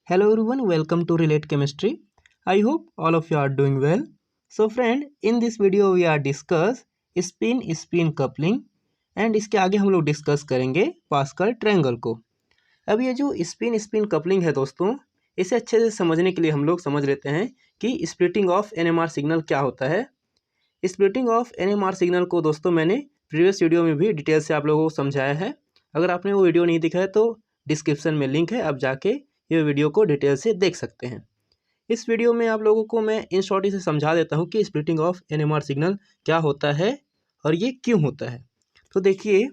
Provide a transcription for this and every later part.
Hello everyone, welcome to Relate Chemistry. I hope all of you are doing well. So friend, in this video we are discuss spin coupling and इसके आगे हम लोग discuss करेंगे pascal triangle को। अब ये जो spin coupling है दोस्तों, इसे अच्छे से समझने के लिए हम लोग समझ लेते हैं कि स्प्लिटिंग ऑफ NMR सिग्नल क्या होता है। स्प्लिटिंग ऑफ NMR सिग्नल को दोस्तों मैंने प्रीवियस वीडियो में भी डिटेल से आप लोगों को समझाया है। अगर आपने वो वीडियो नहीं देखा है तो डिस्क्रिप्शन में लिंक है, आप जाके ये वीडियो को डिटेल से देख सकते हैं। इस वीडियो में आप लोगों को मैं इन शॉर्ट से समझा देता हूँ कि स्प्लिटिंग ऑफ NMR सिग्नल क्या होता है और ये क्यों होता है। तो देखिए,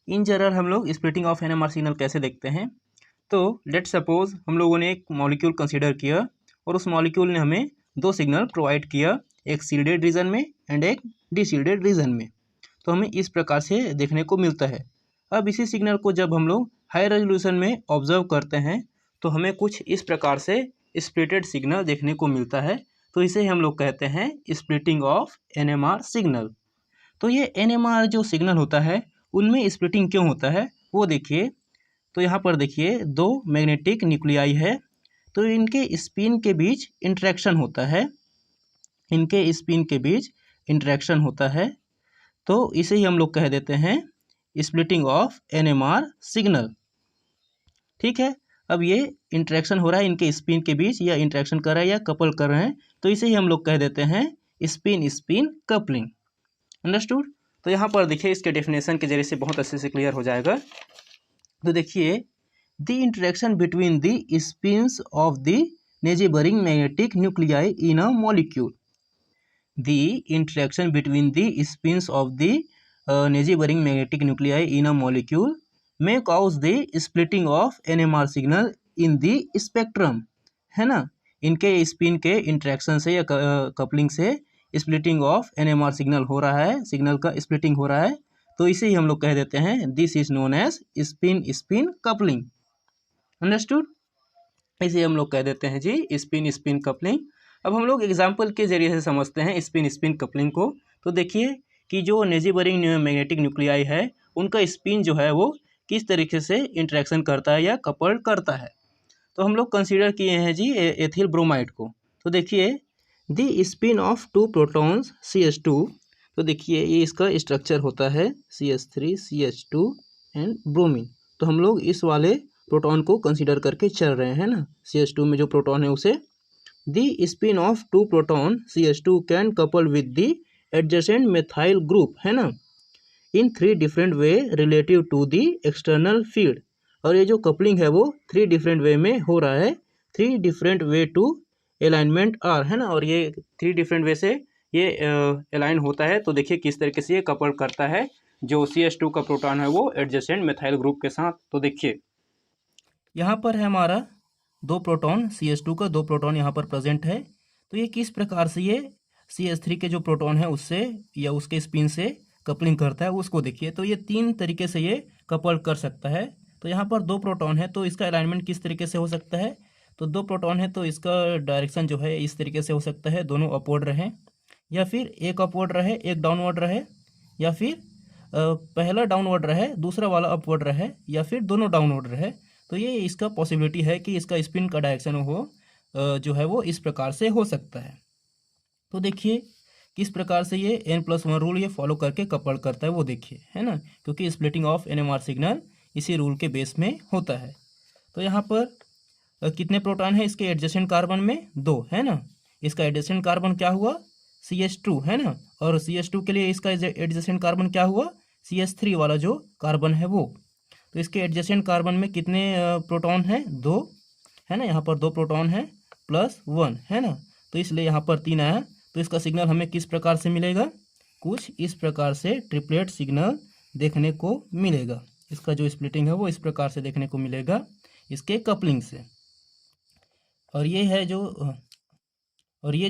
इन जनरल हम लोग स्प्लिटिंग ऑफ NMR सिग्नल कैसे देखते हैं। तो लेट सपोज हम लोगों ने एक मॉलिक्यूल कंसीडर किया और उस मॉलिक्यूल ने हमें दो सिग्नल प्रोवाइड किया, एक शील्डेड रीजन में एंड एक डिशील्डेड रीजन में। तो हमें इस प्रकार से देखने को मिलता है। अब इसी सिग्नल को जब हम लोग हाई रेजोल्यूशन में ऑब्जर्व करते हैं तो हमें कुछ इस प्रकार से स्प्लिटेड सिग्नल देखने को मिलता है। तो इसे हम लोग कहते हैं स्प्लिटिंग ऑफ NMR सिग्नल। तो ये NMR जो सिग्नल होता है उनमें स्प्लिटिंग क्यों होता है वो देखिए। तो यहाँ पर देखिए दो मैग्नेटिक न्यूक्लियाई है, तो इनके स्पिन के बीच इंटरेक्शन होता है, इनके स्पिन के बीच इंटरेक्शन होता है। तो इसे ही हम लोग कह देते हैं स्प्लिटिंग ऑफ NMR सिग्नल। ठीक है, अब ये इंटरेक्शन हो रहा है इनके स्पिन के बीच, या इंटरेक्शन कर रहा है या कपल कर रहे हैं, तो इसे ही हम लोग कह देते हैं स्पिन कपलिंग। अंडरस्टूड। तो यहाँ पर देखिए इसके डेफिनेशन के जरिए से बहुत अच्छे से क्लियर हो जाएगा। तो देखिए, the interaction between the spins of the neighbouring magnetic nuclei in a molecule. The interaction between the spins of the neighbouring magnetic nuclei in a molecule may cause the splitting of NMR signal in the spectrum, है ना। इनके spin के interaction से या coupling से splitting of NMR signal हो रहा है, सिग्नल का स्प्लिटिंग हो रहा है। तो इसे ही हम लोग कह देते हैं this is known as spin coupling. Understood. इसे हम लोग कह देते हैं जी स्पिन कपलिंग। अब हम लोग एग्जाम्पल के जरिए से समझते हैं स्पिन कपलिंग को। तो देखिए कि जो नेजिबरिंग मैग्नेटिक न्यूक्लियाई है उनका स्पिन जो है वो किस तरीके से इंटरेक्शन करता है या कपल करता है। तो हम लोग कंसीडर किए हैं जी एथिल ब्रोमाइड को। तो देखिए the spin of two protons CH2। तो देखिए ये इसका स्ट्रक्चर होता है CH3 CH2 एंड ब्रोमीन। तो हम लोग इस वाले प्रोटॉन को कंसीडर करके चल रहे हैं ना, CH2 में जो प्रोटॉन है उसे। The spin of two proton CH2 can couple with the adjacent methyl group, है ना, in 3 different way relative to the external field. और ये जो कपलिंग है वो 3 डिफरेंट वे में हो रहा है, 3 different way to alignment are, है ना। और ये 3 डिफरेंट वे से ये अलाइन होता है। तो देखिए किस तरीके से ये कपल करता है जो CH2 का प्रोटॉन है वो एडजेसेंट मेथाइल ग्रुप के साथ। तो देखिए यहाँ पर है हमारा दो प्रोटॉन, CH2 का दो प्रोटॉन यहाँ पर प्रेजेंट है। तो ये किस प्रकार से ये CH3 के जो प्रोटॉन है उससे या उसके स्पिन से कपलिंग करता है उसको देखिए। तो ये 3 तरीके से ये कपल कर सकता है। तो यहाँ पर दो प्रोटॉन है तो इसका अलाइनमेंट किस तरीके से हो सकता है। तो दो प्रोटॉन है तो इसका डायरेक्शन जो है इस तरीके से हो सकता है, दोनों अपवर्ड रहे, या फिर एक अपवर्ड रहे एक डाउनवर्ड रहे, या फिर पहला डाउनवर्ड रहे दूसरा वाला अपवर्ड रहे, या फिर दोनों डाउनवर्ड रहे। तो ये इसका पॉसिबिलिटी है कि इसका स्पिन का डायरेक्शन हो जो है वो इस प्रकार से हो सकता है। तो देखिए किस प्रकार से ये N+1 रूल ये फॉलो करके कपल करता है वो देखिए, है ना, क्योंकि स्प्लिटिंग ऑफ NMR सिग्नल इसी रूल के बेस में होता है। तो यहाँ पर कितने प्रोटॉन है इसके एडजेसेंट कार्बन में, 2, है ना। इसका एडजेसेंट कार्बन क्या हुआ, CH2, है ना। और CH2 के लिए इसका एडजेसेंट कार्बन क्या हुआ, CH3 वाला जो कार्बन है वो। तो इसके एडजेसेंट कार्बन में कितने प्रोटॉन हैं, 2, है ना। यहाँ पर 2 प्रोटॉन है +1, है ना। तो इसलिए यहाँ पर 3 आया। तो इसका सिग्नल हमें किस प्रकार से मिलेगा, कुछ इस प्रकार से ट्रिपलेट सिग्नल देखने को मिलेगा। इसका जो स्प्लिटिंग है वो इस प्रकार से देखने को मिलेगा इसके कपलिंग से। और ये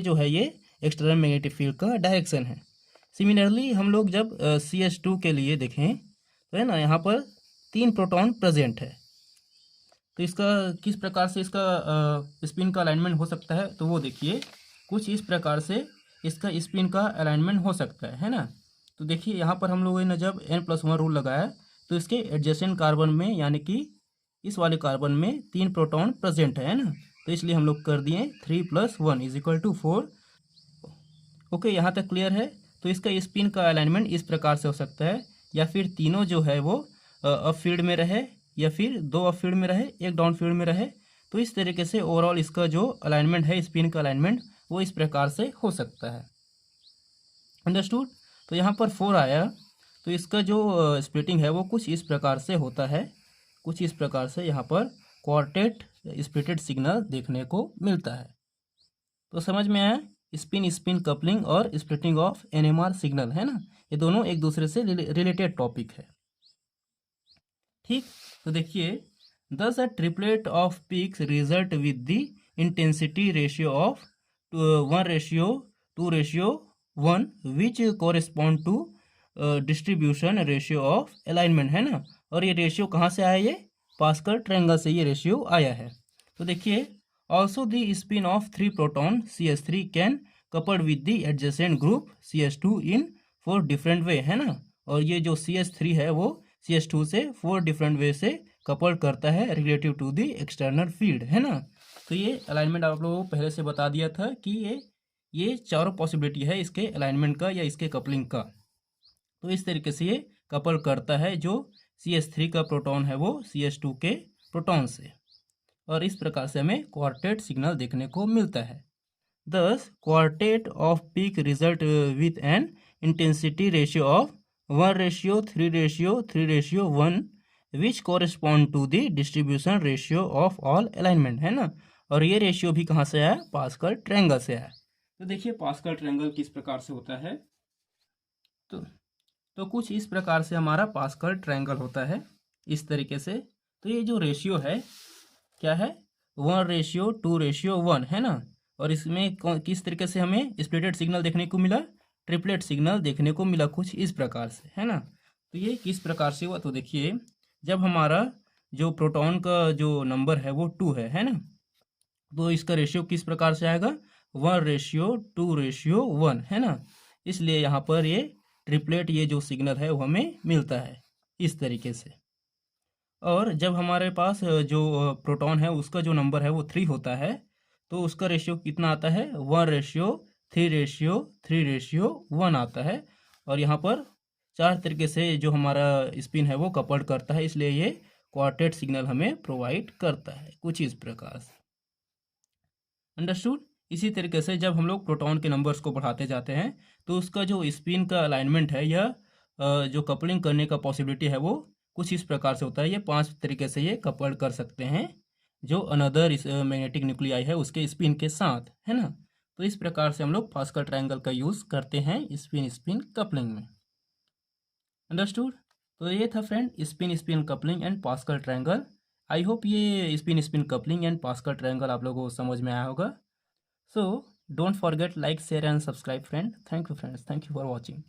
जो है ये एक्सटर्नल मैग्नेटिक फील्ड का डायरेक्शन है। सिमिलरली हम लोग जब CH2 के लिए देखें तो है ना, यहाँ पर 3 प्रोटॉन प्रेजेंट है। तो इसका किस प्रकार से इसका स्पिन का अलाइनमेंट हो सकता है, तो वो देखिए कुछ इस प्रकार से इसका स्पिन का अलाइनमेंट हो सकता है ना। तो देखिए यहाँ पर हम लोगों ने जब N+1 रूल लगाया तो इसके एडजेसेंट कार्बन में यानी कि इस वाले कार्बन में 3 प्रोटॉन प्रेजेंट है ना। तो इसलिए हम लोग कर दिए 3 + 1 = 4। ओके, यहाँ तक क्लियर है। तो इसका स्पिन का अलाइनमेंट इस प्रकार से हो सकता है, या फिर तीनों जो है वो अप फील्ड में रहे, या फिर 2 अप फील्ड में रहे, 1 डाउन फील्ड में रहे। तो इस तरीके से ओवरऑल इसका जो अलाइनमेंट है, स्पिन का अलाइनमेंट, वो इस प्रकार से हो सकता है। अंडरस्टूड। तो यहाँ पर 4 आया, तो इसका जो स्प्लिटिंग है वो कुछ इस प्रकार से होता है, कुछ इस प्रकार से यहाँ पर क्वार्टेट स्प्लिटेड सिग्नल देखने को मिलता है। तो समझ में आया, स्पिन स्पिन कपलिंग और स्प्लिटिंग ऑफ एनएमआर सिग्नल, है ना, ये दोनों एक दूसरे से रिलेटेड टॉपिक है। ठीक, तो देखिए, thus a triplet of peaks result with the intensity ratio of 1:2:1 which correspond to distribution ratio of alignment, है ना। और ये रेशियो कहाँ से आया, ये पास्कल ट्रायंगल से ये रेशियो आया है। तो देखिए, also the spin of 3 proton CH3 can coupled with the adjacent group CH2 in 4 different way, है ना। और ये जो CH3 है वो CH2 से 4 डिफरेंट वे से कपल करता है relative to the external field, है ना। तो ये अलाइनमेंट आप लोगों को पहले से बता दिया था कि ये चारों पॉसिबिलिटी है इसके अलाइनमेंट का या इसके कपलिंग का। तो इस तरीके से ये कपल करता है, जो CH3 का प्रोटॉन है वो CH2 के प्रोटॉन से, और इस प्रकार से हमें क्वार्टेट सिग्नल देखने को मिलता है। Thus, quartet of peak result with an intensity ratio of 1:3:3:1 which correspond to the distribution ratio of all alignment, है ना। और ये रेशियो भी कहाँ से आया, पास्कल ट्रायंगल से आया। तो देखिए पास्कल ट्रायंगल किस प्रकार से होता है, तो कुछ इस प्रकार से हमारा पास्कल ट्रायंगल होता है, इस तरीके से। तो ये जो रेशियो है क्या है, 1:2:1, है ना। और इसमें किस तरीके से हमें स्प्लिटेड सिग्नल देखने को मिला, ट्रिपलेट सिग्नल देखने को मिला कुछ इस प्रकार से, है ना। तो ये किस प्रकार से हुआ, तो देखिए, जब हमारा जो प्रोटॉन का जो नंबर है वो 2 है ना, तो इसका रेशियो किस प्रकार से आएगा, 1:2:1, है ना। इसलिए यहाँ पर ये ट्रिपलेट ये जो सिग्नल है वो हमें मिलता है इस तरीके से। और जब हमारे पास जो प्रोटॉन है उसका जो नंबर है वो 3 होता है, तो उसका रेशियो कितना आता है, 1:3:3:1 आता है। और यहाँ पर 4 तरीके से जो हमारा स्पिन है वो कपल्ड करता है, इसलिए ये क्वार्टेट सिग्नल हमें प्रोवाइड करता है कुछ इस प्रकार से। अंडरस्टूड। इसी तरीके से जब हम लोग प्रोटॉन के नंबर्स को बढ़ाते जाते हैं, तो उसका जो स्पिन का अलाइनमेंट है या जो कपलिंग करने का पॉसिबिलिटी है वो कुछ इस प्रकार से होता है। ये 5 तरीके से ये कपल्ड कर सकते हैं जो अनदर मैग्नेटिक न्यूक्लियाई है उसके स्पिन के साथ, है ना। तो इस प्रकार से हम लोग पास्कल ट्रायंगल का यूज़ करते हैं स्पिन स्पिन कपलिंग में। अंडरस्टूड। तो ये था friend spin spin coupling and Pascal triangle. I hope ये spin spin coupling and Pascal triangle आप लोगों को समझ में आया होगा। So don't forget like, share and subscribe friend. Thank you friends. Thank you for watching.